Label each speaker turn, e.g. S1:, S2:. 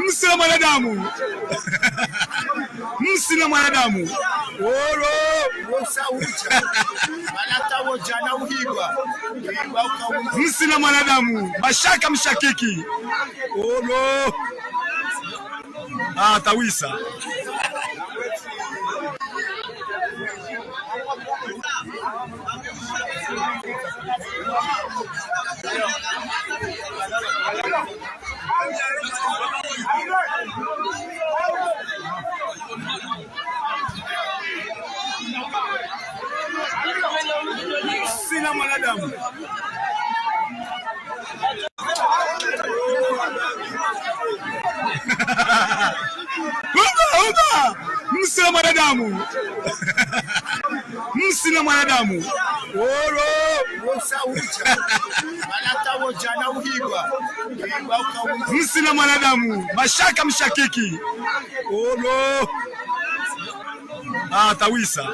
S1: Msina mwanadamu. Msina mwanadamu. Oro. Msina mwanadamu. Mashaka mshakiki. Oro. Tawisa. Sina mwanadamu. Msina mwanadamu. Msina mwanadamu. Oro. Msina mwanadamu. Mashaka mshakiki. Oro. Tawisa.